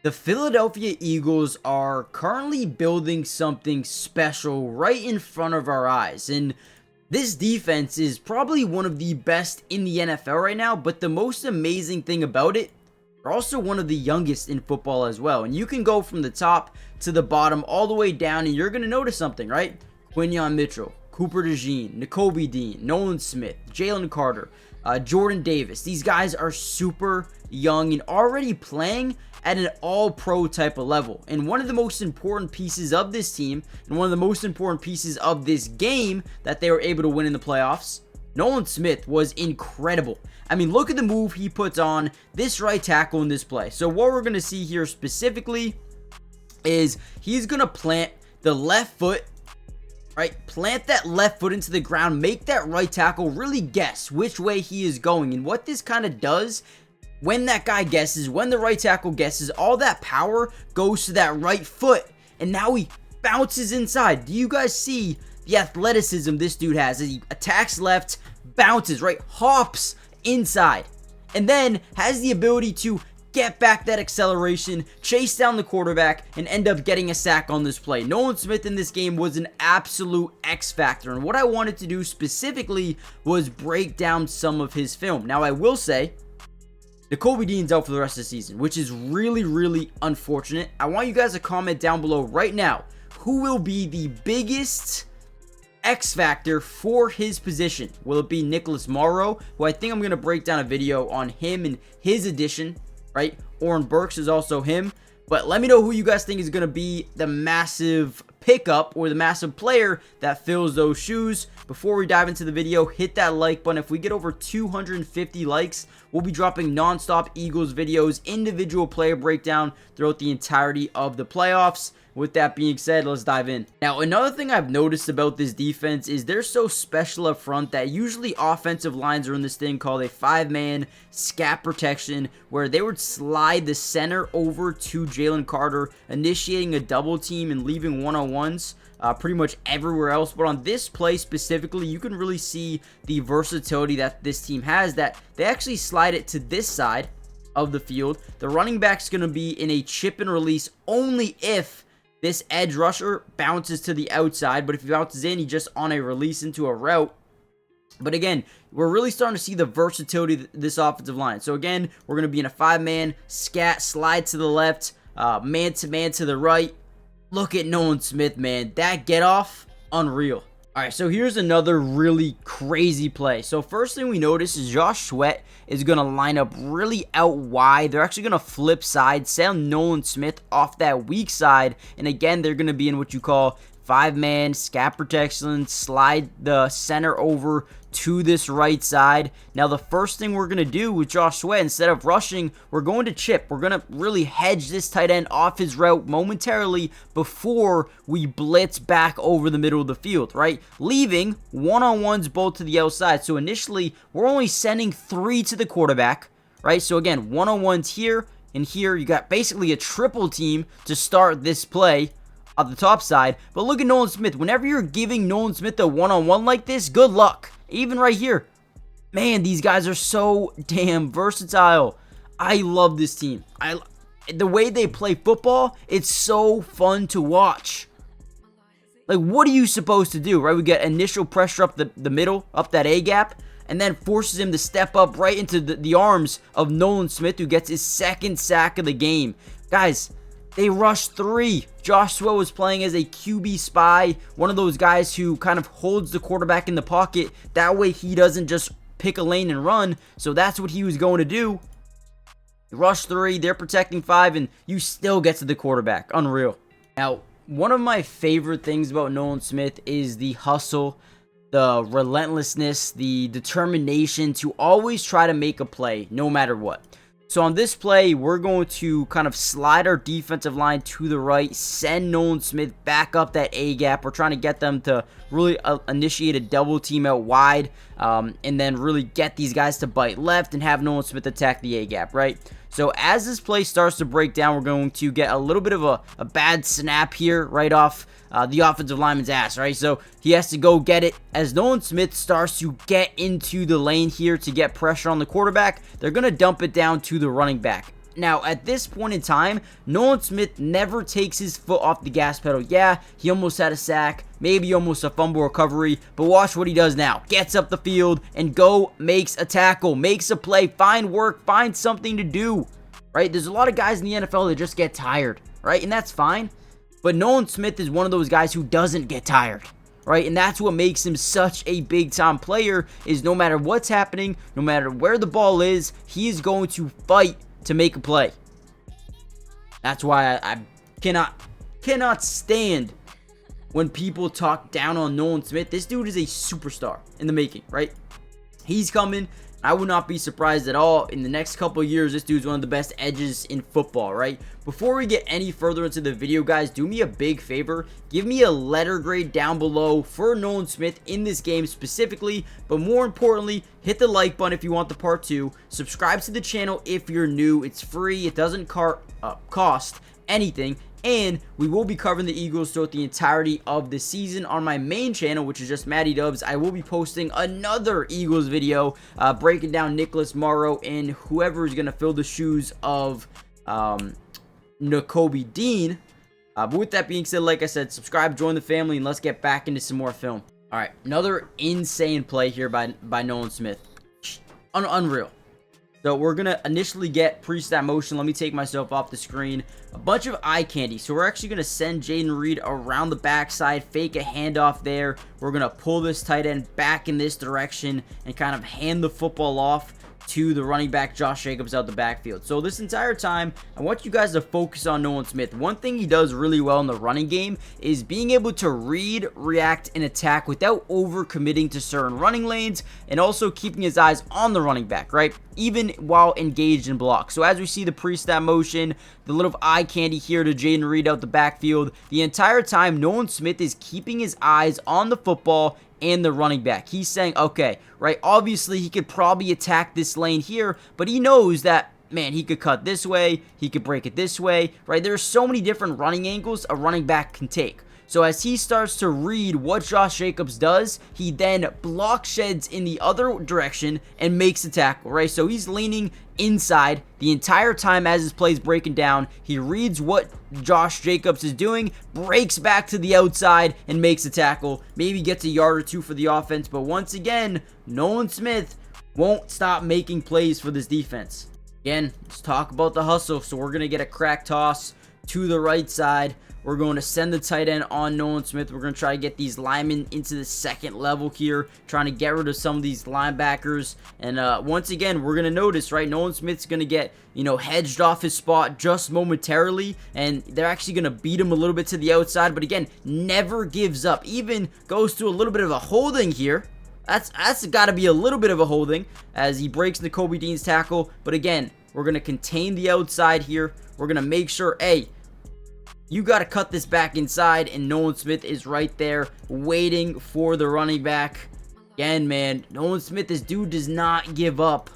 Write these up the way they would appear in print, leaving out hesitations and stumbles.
The Philadelphia Eagles are currently building something special right in front of our eyes, and this defense is probably one of the best in the NFL right now, but the most amazing thing about it, they're also one of the youngest in football as well. And you can go from the top to the bottom all the way down, and you're going to notice something, right? Quinyon Mitchell, Cooper DeJean, Nakobe Dean, Nolan Smith, Jalen Carter, Jordan Davis. These guys are super young and already playing at an all-pro type of level. And one of the most important pieces of this team, and one of the most important pieces of this game that they were able to win in the playoffs, Nolan Smith was incredible. I mean, look at the move he puts on this right tackle in this play. So what we're going to see here specifically is he's going to plant the left foot, right? Plant that left foot into the ground, make that right tackle really guess which way he is going. And what this kind of does, when that guy guesses, when the right tackle guesses, all that power goes to that right foot. And now he bounces inside. Do you guys see the athleticism this dude has as he attacks left, bounces, right? Hops inside. And then has the ability to get back that acceleration, chase down the quarterback, and end up getting a sack on this play. Nolan Smith in this game was an absolute X factor. And what I wanted to do specifically was break down some of his film. Now, I will say, Nakobe Dean's out for the rest of the season, which is really, really unfortunate. I want you guys to comment down below right now, who will be the biggest X factor for his position? Will it be Nicholas Morrow, who I think I'm going to break down a video on him and his addition, right? Oren Burks is also him. But let me know who you guys think is going to be the massive pickup or the massive player that fills those shoes. Before we dive into the video, hit that like button. If we get over 250 likes, we'll be dropping non-stop Eagles videos, individual player breakdown throughout the entirety of the playoffs. With that being said, let's dive in. Now, another thing I've noticed about this defense is they're so special up front that usually offensive lines are in this thing called a 5-man scat protection, where they would slide the center over to Jalen Carter, initiating a double team and leaving one-on-ones pretty much everywhere else. But on this play specifically, you can really see the versatility that this team has, that they actually slide it to this side of the field. The running back's going to be in a chip and release only if this edge rusher bounces to the outside, but if he bounces in, he just on a release into a route. But again, we're really starting to see the versatility of this offensive line. So again, we're going to be in a 5-man, scat, slide to the left, man-to-man to the right. Look at Nolan Smith, man. That get-off, unreal. All right, so here's another really crazy play. So first thing we notice is Josh Sweat is going to line up really out wide. They're actually going to flip sides, send Nolan Smith off that weak side. And again, they're going to be in what you call 5-man, scat protection, slide the center over to this right side. Now, the first thing we're going to do with Josh Sweat, instead of rushing, we're going to chip. We're going to really hedge this tight end off his route momentarily before we blitz back over the middle of the field, right? Leaving one-on-ones both to the outside. So initially, we're only sending 3 to the quarterback, right? So again, one-on-ones here and here. You got basically a triple team to start this play on the top side. But look at Nolan Smith. Whenever you're giving Nolan Smith a one-on-one like this, good luck. Even right here. Man, these guys are so damn versatile. I love this team. The way they play football, it's so fun to watch. Like, what are you supposed to do, right? We get initial pressure up the middle, up that A-gap, and then forces him to step up right into the arms of Nolan Smith, who gets his second sack of the game. Guys, they rushed 3. Josh Sweat was playing as a QB spy, one of those guys who kind of holds the quarterback in the pocket. That way he doesn't just pick a lane and run. So that's what he was going to do. Rush 3, they're protecting 5, and you still get to the quarterback. Unreal. Now, one of my favorite things about Nolan Smith is the hustle, the relentlessness, the determination to always try to make a play no matter what. So on this play, we're going to kind of slide our defensive line to the right, send Nolan Smith back up that A-gap. We're trying to get them to really initiate a double team out wide, and then really get these guys to bite left and have Nolan Smith attack the A-gap, right? So as this play starts to break down, we're going to get a little bit of a bad snap here right off the offensive lineman's ass, right? So he has to go get it. As Nolan Smith starts to get into the lane here to get pressure on the quarterback, they're going to dump it down to the running back. Now, at this point in time, Nolan Smith never takes his foot off the gas pedal. Yeah, he almost had a sack, maybe almost a fumble recovery, but watch what he does now. Gets up the field and makes a tackle, makes a play, find work, find something to do, right? There's a lot of guys in the NFL that just get tired, right? And that's fine, but Nolan Smith is one of those guys who doesn't get tired, right? And that's what makes him such a big-time player, is no matter what's happening, no matter where the ball is, he is going to fight to make a play. That's why I cannot stand when people talk down on Nolan Smith. This dude is a superstar in the making, right? He's coming. I would not be surprised at all. In the next couple of years, this dude's one of the best edges in football, right? Before we get any further into the video, guys, do me a big favor. Give me a letter grade down below for Nolan Smith in this game specifically. But more importantly, hit the like button if you want the part 2. Subscribe to the channel if you're new. It's free. It doesn't cost anything. And we will be covering the Eagles throughout the entirety of the season on my main channel, which is just Mattydubs. I will be posting another Eagles video breaking down Nicholas Morrow and whoever is going to fill the shoes of Nakobe Dean. But with that being said, like I said, subscribe, join the family, and let's get back into some more film. All right, another insane play here by Nolan Smith. Unreal. So we're going to initially get pre-snap motion. Let me take myself off the screen. A bunch of eye candy. So we're actually going to send Jaden Reed around the backside, fake a handoff there. We're going to pull this tight end back in this direction and kind of hand the football off to the running back Josh Jacobs out the backfield. So this entire time, I want you guys to focus on Nolan Smith. One thing he does really well in the running game is being able to read, react, and attack without over-committing to certain running lanes, and also keeping his eyes on the running back, right? Even while engaged in blocks. So as we see the pre-snap motion, the little eye candy here to Jaden Reed out the backfield, the entire time Nolan Smith is keeping his eyes on the football and the running back. He's saying, okay, right, obviously he could probably attack this lane here, but he knows that, man, he could cut this way, he could break it this way, right? There's so many different running angles a running back can take. So as he starts to read what Josh Jacobs does, he then block sheds in the other direction and makes a tackle, right? So he's leaning inside the entire time as his play's breaking down. He reads what Josh Jacobs is doing, breaks back to the outside, and makes a tackle. Maybe gets a yard or two for the offense, but once again, Nolan Smith won't stop making plays for this defense. Again, let's talk about the hustle. So we're going to get a crack toss to the right side. We're going to send the tight end on Nolan Smith. We're going to try to get these linemen into the second level here, trying to get rid of some of these linebackers. And once again, we're going to notice, right, Nolan Smith's going to get, hedged off his spot just momentarily, and they're actually going to beat him a little bit to the outside. But again, never gives up. Even goes to a little bit of a holding here. That's got to be a little bit of a holding as he breaks Nakobe Dean's tackle. But again, we're going to contain the outside here. We're going to make sure, hey, you got to cut this back inside, and Nolan Smith is right there waiting for the running back. Again, man, Nolan Smith, this dude does not give up.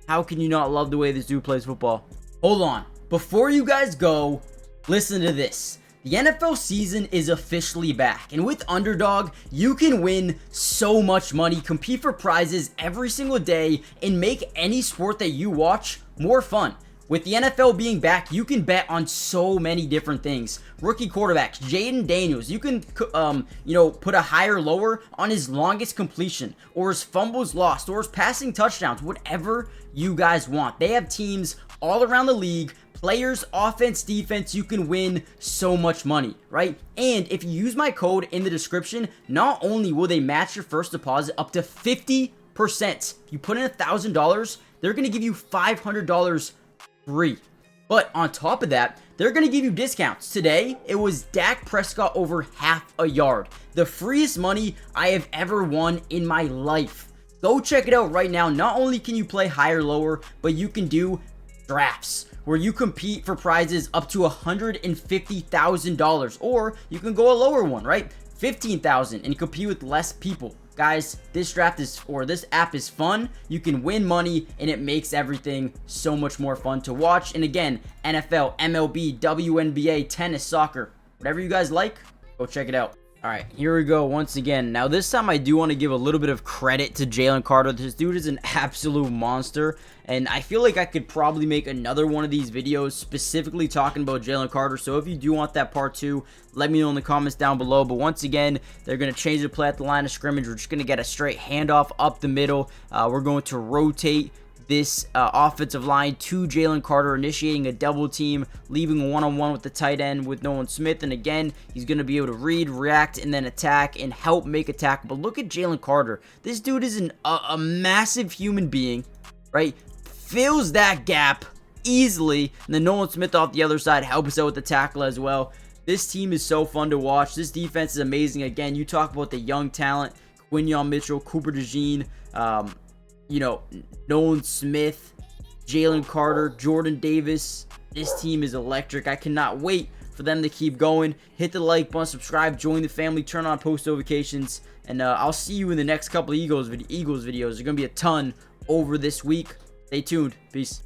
How can you not love the way this dude plays football? Hold on. Before you guys go, listen to this. The NFL season is officially back, and with Underdog, you can win so much money, compete for prizes every single day, and make any sport that you watch more fun. With the NFL being back, you can bet on so many different things. Rookie quarterbacks, Jaden Daniels, you can, put a higher or lower on his longest completion, or his fumbles lost, or his passing touchdowns, whatever you guys want. They have teams all around the league, players, offense, defense. You can win so much money, right? And if you use my code in the description, not only will they match your first deposit up to 50%. You put in $1,000, they're going to give you $500 free. But on top of that, they're going to give you discounts. Today, it was Dak Prescott over half a yard. The freest money I have ever won in my life. Go check it out right now. Not only can you play higher, lower, but you can do drafts where you compete for prizes up to $150,000, or you can go a lower one, right? $15,000 and compete with less people. Guys, this app is fun. You can win money, and it makes everything so much more fun to watch. And again, NFL, MLB, WNBA, tennis, soccer, whatever you guys like, go check it out. All right, here we go once again. Now, this time I do want to give a little bit of credit to Jalen Carter. This dude is an absolute monster, and I feel like I could probably make another one of these videos specifically talking about Jalen Carter. So if you do want that part 2, let me know in the comments down below. But once again, they're going to change the play at the line of scrimmage. We're just going to get a straight handoff up the middle. We're going to rotate this offensive line to Jalen Carter, initiating a double team, leaving a one-on-one with the tight end with Nolan Smith. And again, he's going to be able to read, react, and then attack and help make a tackle. But look at Jalen Carter. This dude is a massive human being, right? Fills that gap easily. And then Nolan Smith off the other side helps out with the tackle as well. This team is so fun to watch. This defense is amazing. Again, you talk about the young talent, Quinyon Mitchell, Cooper DeJean, you know, Nolan Smith, Jalen Carter, Jordan Davis. This team is electric. I cannot wait for them to keep going. Hit the like button, subscribe, join the family, turn on post notifications, and I'll see you in the next couple of Eagles videos. There's going to be a ton over this week. Stay tuned. Peace.